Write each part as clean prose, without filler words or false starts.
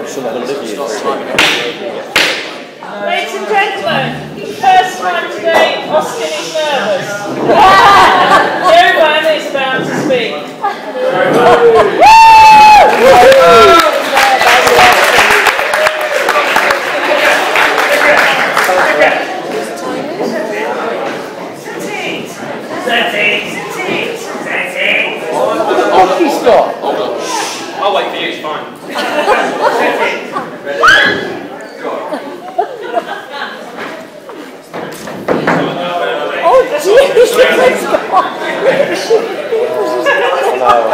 Ladies and gentlemen, first time today, Austin is nervous. Jovan is about to speak. I'll wait for you, it's fine.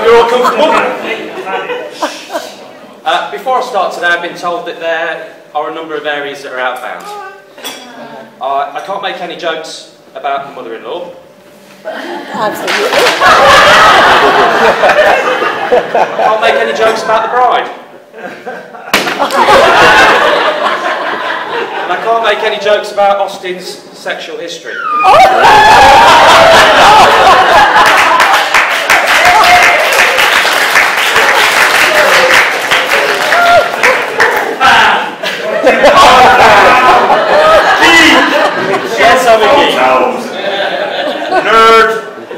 You're all comfortable? Before I start today, I've been told that there are a number of areas that are outbound. I can't make any jokes about the mother-in-law. Absolutely. I can't make any jokes about the bride. And I can't make any jokes about Austin's sexual history. Yes, I'm a geek. Nerd.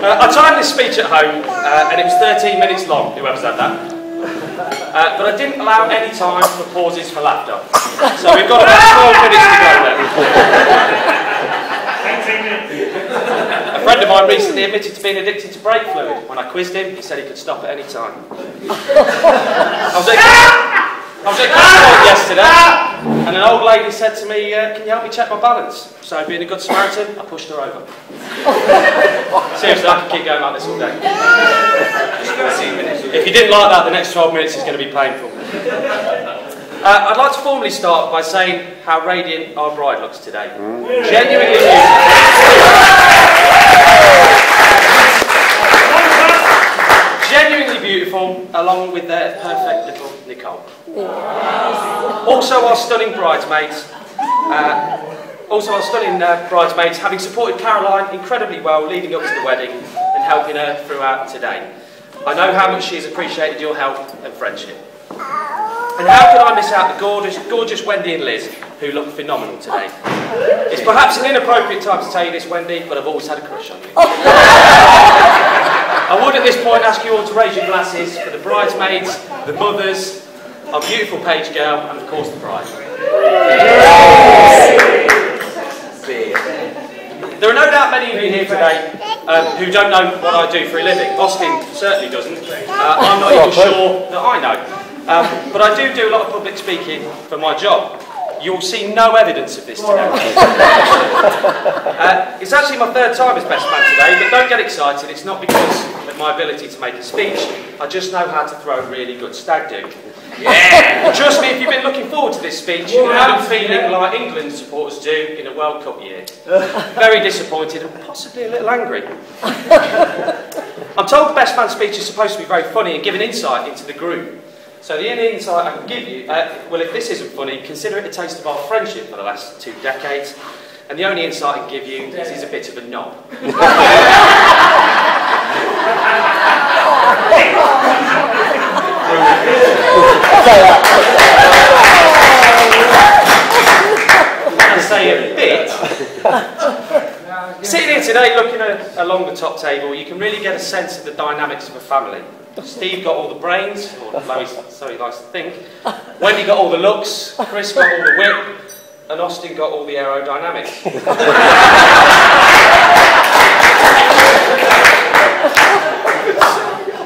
I timed this speech at home, and it was 13 minutes long, whoever's had that. But I didn't allow any time for pauses for laughter. So we've got about 12 minutes to go then. A friend of mine recently admitted to being addicted to brake fluid. When I quizzed him, he said he could stop at any time. I was at Costco yesterday, and an old lady said to me, can you help me check my balance? So being a good Samaritan, I pushed her over. Seriously, I could keep going like this all day. If you didn't like that, the next 12 minutes is going to be painful. I'd like to formally start by saying how radiant our bride looks today. Genuinely beautiful. Genuinely beautiful, along with their perfect little Nicole. Also our stunning bridesmaids. Bridesmaids, having supported Caroline incredibly well leading up to the wedding and helping her throughout today. I know how much she has appreciated your help and friendship. And how could I miss out the gorgeous Wendy and Liz, who look phenomenal today? It's perhaps an inappropriate time to tell you this, Wendy, but I've always had a crush on you. I would at this point ask you all to raise your glasses for the bridesmaids, the mothers, our beautiful page girl, and of course the bride. There are no doubt many of you here today who don't know what I do for a living. Austin certainly doesn't. I'm not even sure that I know. But I do a lot of public speaking for my job. You'll see no evidence of this today. It's actually my third time as best man today, but don't get excited. It's not because of my ability to make a speech. I just know how to throw a really good stag do. Yeah! Trust me, if you've been looking forward to this speech, you're going to have been feeling like England supporters do in a World Cup year. Very disappointed and possibly a little angry. I'm told the best man speech is supposed to be very funny and give an insight into the group. So the only insight I can give you, well, if this isn't funny, consider it a taste of our friendship for the last 2 decades. And the only insight I can give you is he's a bit of a knob. When I say a bit, sitting here today looking along the top table, you can really get a sense of the dynamics of a family. Steve got all the brains, or so he likes to think. Wendy got all the looks, Chris got all the wit, and Austin got all the aerodynamics.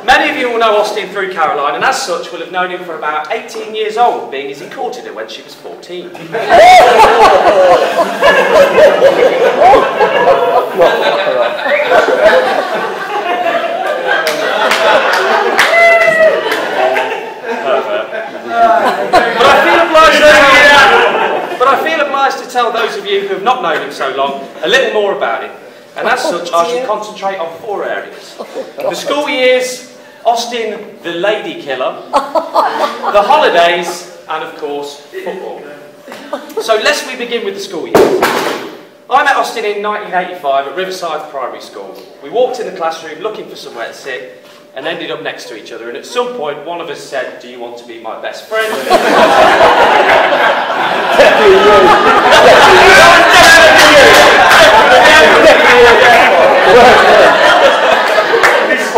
Many of you will know Austin through Caroline, and as such will have known him for about 18 years old, being as he courted her when she was 14. But I feel obliged to tell those of you who have not known him so long a little more about him. And as such, I shall concentrate on 4 areas. The school years, Austin the lady killer, the holidays, and of course, football. So lest we begin with the school years. I met Austin in 1985 at Riverside Primary School. We walked in the classroom looking for somewhere to sit, and ended up next to each other. And at some point, one of us said, "Do you want to be my best friend?"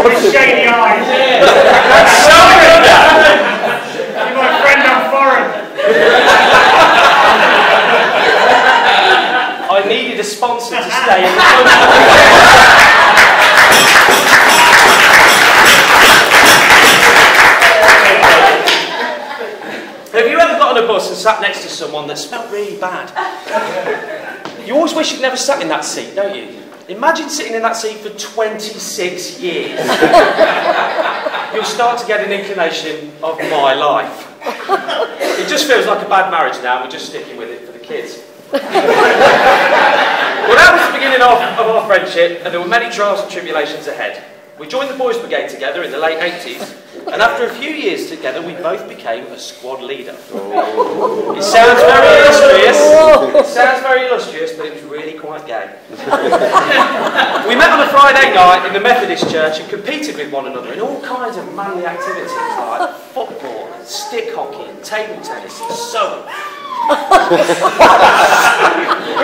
With shady eyes. You're my friend, I'm foreign. I needed a sponsor to stay in the country. Have you ever got on a bus and sat next to someone that smelled really bad? You always wish you'd never sat in that seat, don't you? Imagine sitting in that seat for 26 years. You'll start to get an inclination of my life. It just feels like a bad marriage now, and we're just sticking with it for the kids. Well, that was the beginning of our friendship, and there were many trials and tribulations ahead. We joined the Boys Brigade together in the late 80s, and after a few years together, we both became a squad leader. It sounds very illustrious, but it was really quite gay. We met on a Friday night in the Methodist church and competed with one another in all kinds of manly activities like football, and stick hockey, and table tennis, and so on.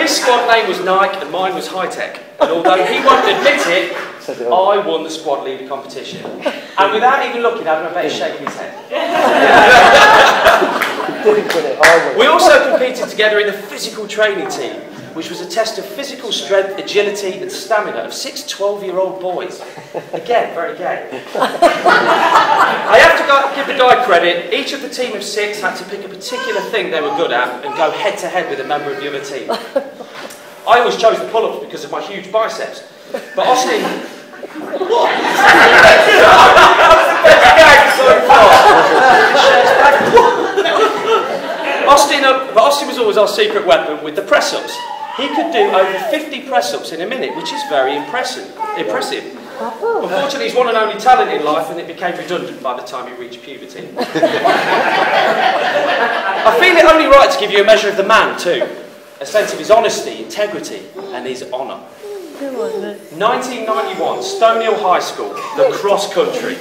His squad name was Nike and mine was High Tech, and although he won't admit it, I won the squad leader competition. And without even looking at him, I bet he's shaking his head. We also competed together in the physical training team, which was a test of physical strength, agility and stamina of 6 12-year-old boys. Again, very gay. I have to give the guy credit. Each of the team of 6 had to pick a particular thing they were good at and go head-to-head with a member of the other team. I always chose the pull-ups because of my huge biceps. But Austin... What? Austin was always our secret weapon with the press-ups. He could do over 50 press-ups in a minute, which is very impressive. Unfortunately, he's one and only talent in life, and it became redundant by the time he reached puberty. I feel it only right to give you a measure of the man, too. A sense of his honesty, integrity, and his honour. 1991, Stone Hill High School, the cross country.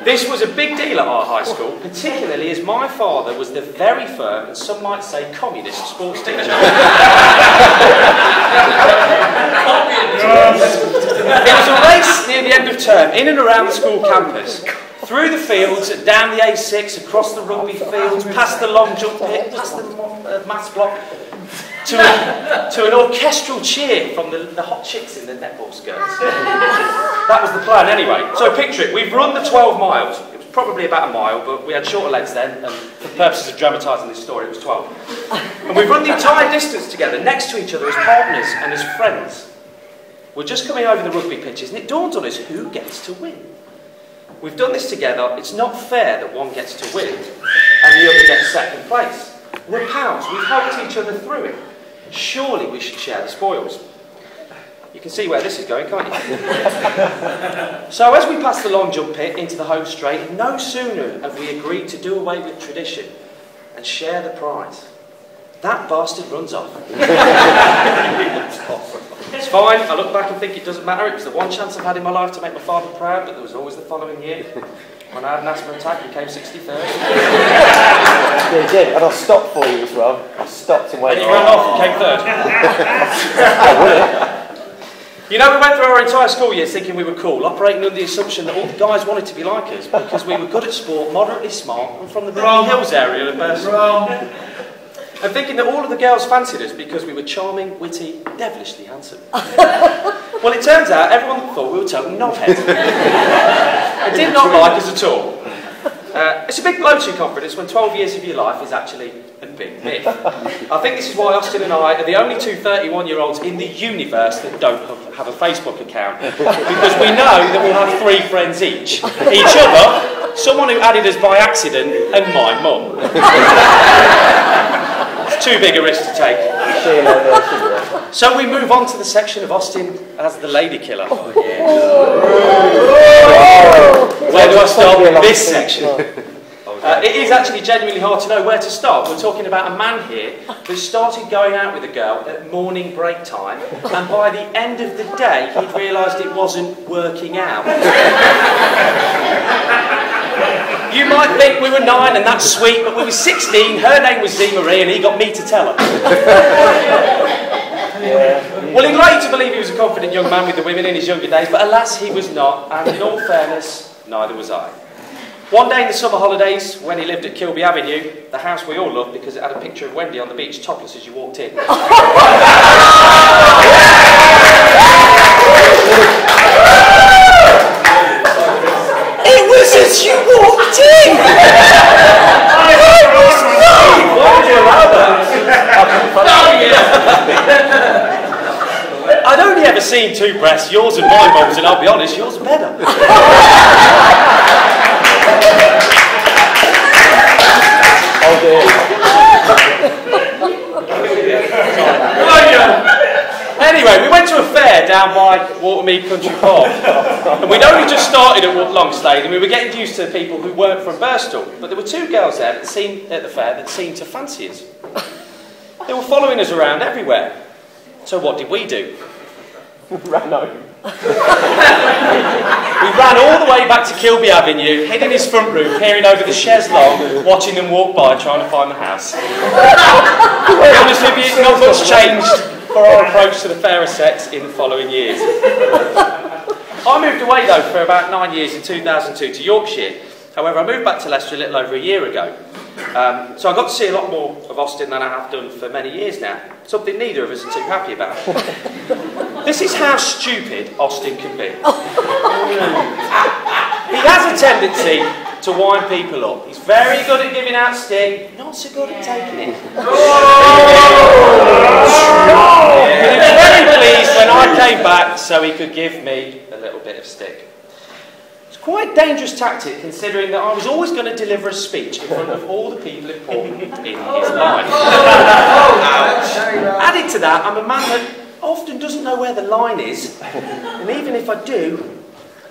This was a big deal at our high school, particularly as my father was the very firm, and some might say communist, sports teacher. It was a race near the end of term, in and around the school campus. Through the fields, down the A6, across the rugby fields, past the long jump pit, past the maths block, to an orchestral cheer from the hot chicks in the netball skirts. That was the plan anyway. So picture it, we've run the 12 miles. It was probably about a mile, but we had shorter legs then, and for the purposes of dramatising this story, it was 12. And we've run the entire distance together, next to each other as partners and as friends. We're just coming over the rugby pitches, and it dawned on us who gets to win. We've done this together. It's not fair that one gets to win and the other gets second place. We're pals. We've helped each other through it. Surely we should share the spoils. You can see where this is going, can't you? So as we pass the long jump pit into the home straight, no sooner have we agreed to do away with tradition and share the prize. That bastard runs off. It's fine, I look back and think it doesn't matter. It was the one chance I've had in my life to make my father proud, but there was always the following year when I had an asthma attack and came 63rd. Yeah, you did, and I stopped for you as well. I stopped and waited. And you ran off and came 3rd. You know, we went through our entire school years thinking we were cool, operating under the assumption that all the guys wanted to be like us because we were good at sport, moderately smart, and from the Beverly Hills area of Bursley. And thinking that all of the girls fancied us because we were charming, witty, devilishly handsome. Well, it turns out everyone thought we were total knobheads. They did not like us at all. It's a big blow to confidence when 12 years of your life is actually a big myth. I think this is why Austin and I are the only two 31-year-olds in the universe that don't have a Facebook account. Because we know that we'll have 3 friends each. Each other, someone who added us by accident, and my mum. It's too big a risk to take. So we move on to the section of Austin as the lady killer. Oh, yeah. Where do I start with this section? It is actually genuinely hard to know where to start. We're talking about a man here who started going out with a girl at morning break time, and by the end of the day, he'd realised it wasn't working out. You might think we were 9 and that's sweet, but we were 16, her name was Zee Marie, and he got me to tell her. Well, he'd like you to believe he was a confident young man with the women in his younger days, but alas, he was not, and in all fairness, neither was I. One day in the summer holidays, when he lived at Kilby Avenue, the house we all loved because it had a picture of Wendy on the beach topless as you walked in. It was as you walked in! Why would you allow that? I'd only ever seen 2 breasts, yours and my mum's, and I'll be honest, yours are better. Oh dear. Anyway, we went to a fair down by Watermead Country Park, and we'd only just started at Longstade, and we were getting used to people who weren't from Birstall, but there were 2 girls there that seemed, at the fair that seemed to fancy us. They were following us around everywhere. So what did we do? Ran home. We ran all the way back to Kilby Avenue, hid in his front room, peering over the chaise longue, watching them walk by, trying to find the house. To be honest with you, not much changed for our approach to the fairer sex in the following years. I moved away though for about 9 years in 2002 to Yorkshire. However, I moved back to Leicester a little over a year ago. So I got to see a lot more of Austin than I have done for many years now. Something neither of us are too happy about. This is how stupid Austin can be. He has a tendency to wind people up. He's very good at giving out stick, not so good at taking it. But he was very pleased when I came back so he could give me a little bit of stick. Quite a dangerous tactic, considering that I was always going to deliver a speech in front of all the people important in his life. Added to that, I'm a man that often doesn't know where the line is, and even if I do,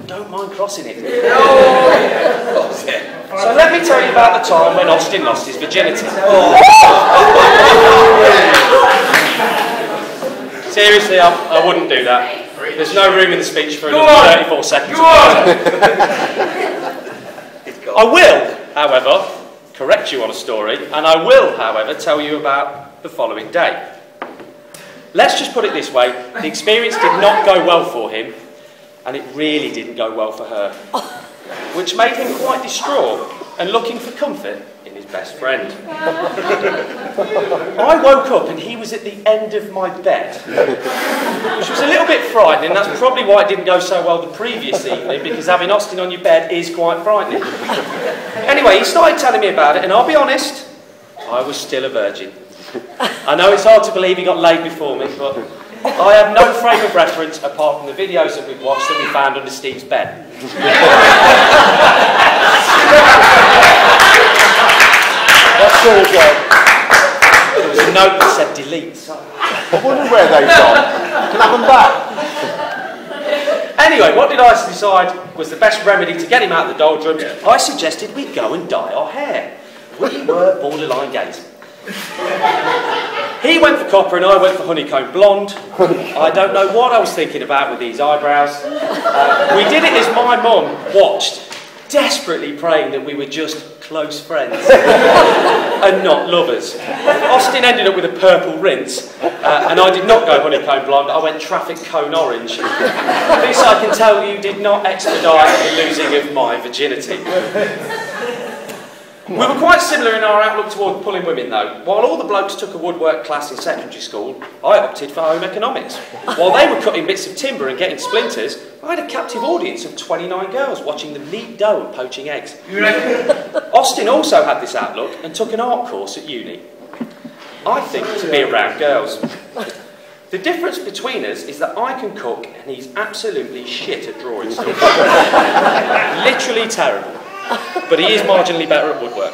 I don't mind crossing it. So let me tell you about the time when Austin lost his virginity. Seriously, I wouldn't do that. There's no room in the speech for another 34 seconds. I will, however, correct you on a story, and I will, however, tell you about the following day. Let's just put it this way, the experience did not go well for him, and it really didn't go well for her, which made him quite distraught and looking for comfort in his best friend. I woke up and he was at the end of my bed, which was a little bit frightening. That's probably why it didn't go so well the previous evening, because having Austin on your bed is quite frightening. Anyway, he started telling me about it, and I'll be honest, I was still a virgin. I know it's hard to believe he got laid before me, but I have no frame of reference apart from the videos that we've watched that we found under Steve's bed. That's good, Joe. There was a note that said delete. So I wonder where they've gone. Can I have them back? Anyway, what did I decide was the best remedy to get him out of the doldrums? I suggested we go and dye our hair. We were borderline gays. He went for copper and I went for honeycomb blonde. I don't know what I was thinking about with these eyebrows. We did it as my mum watched, desperately praying that we were just close friends and not lovers. Austin ended up with a purple rinse, and I did not go honeycomb blonde, I went traffic cone orange. This, I can tell you, did not expedite the losing of my virginity. We were quite similar in our outlook toward pulling women though. While all the blokes took a woodwork class in secondary school, I opted for home economics. While they were cutting bits of timber and getting splinters, I had a captive audience of 29 girls watching them knead dough and poaching eggs. Austin also had this outlook and took an art course at uni. I think to be around girls. The difference between us is that I can cook and he's absolutely shit at drawing stuff. Literally terrible. But he is marginally better at woodwork.